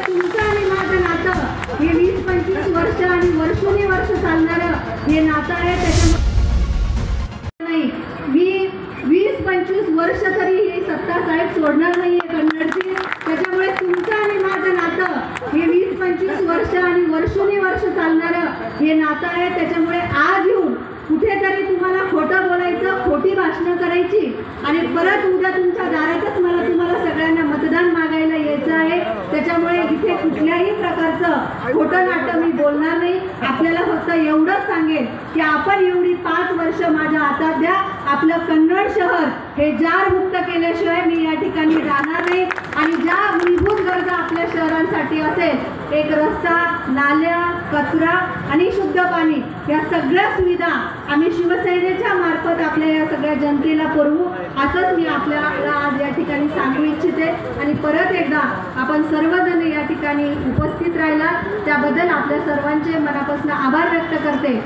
तुमचं आणि माझं नातं हे 20-25 वर्ष आणि वर्षोनवर्ष चालणारं हे नातं आहे. त्याच्यामुळे नाही 20-25 वर्ष तरी ही सत्ता साहेब सोडणार नाहीये कन्नडची. त्याच्यामुळे तुमचं आणि माझं नातं हे 20-25 वर्ष आणि वर्षोनवर्ष चालणारं हे नातं आहे. त्याच्यामुळे आज येऊन कुठेतरी तुम्हाला खोटं बोलायचं, खोटी भाषणं करायची आणि परत उद्या तुमच्या दारातच मला तुम्हाला सगळ्यांना मतदान मागायला यायचं आहे. त्याच्यामुळे इथे कुठल्याही प्रकारचं खोटं नाटक मी बोलणार नाही. आपल्याला फक्त एवढंच सांगेन की आपण एवढी 5 वर्ष माझ्या हातात द्या. आपलं कन्नड शहर हे जारमुक्त केल्याशिवाय मी या ठिकाणी राहणार नाही. आणि ज्या मूलभूत गरजा आपल्या शहरांसाठी असेल, एक रस्ता, नाल्या, कचरा आणि शुद्ध पाणी, या सगळ्या सुविधा आम्ही शिवसेनेच्या मार्फत आपल्या या सगळ्या जनतेला पुरवू, असंच मी आपल्याला आज या ठिकाणी सांगू इच्छिते. आणि परत एकदा आपण सर्वजण या ठिकाणी उपस्थित राहिला त्याबद्दल आपल्या सर्वांचे मनापासून आभार व्यक्त करते.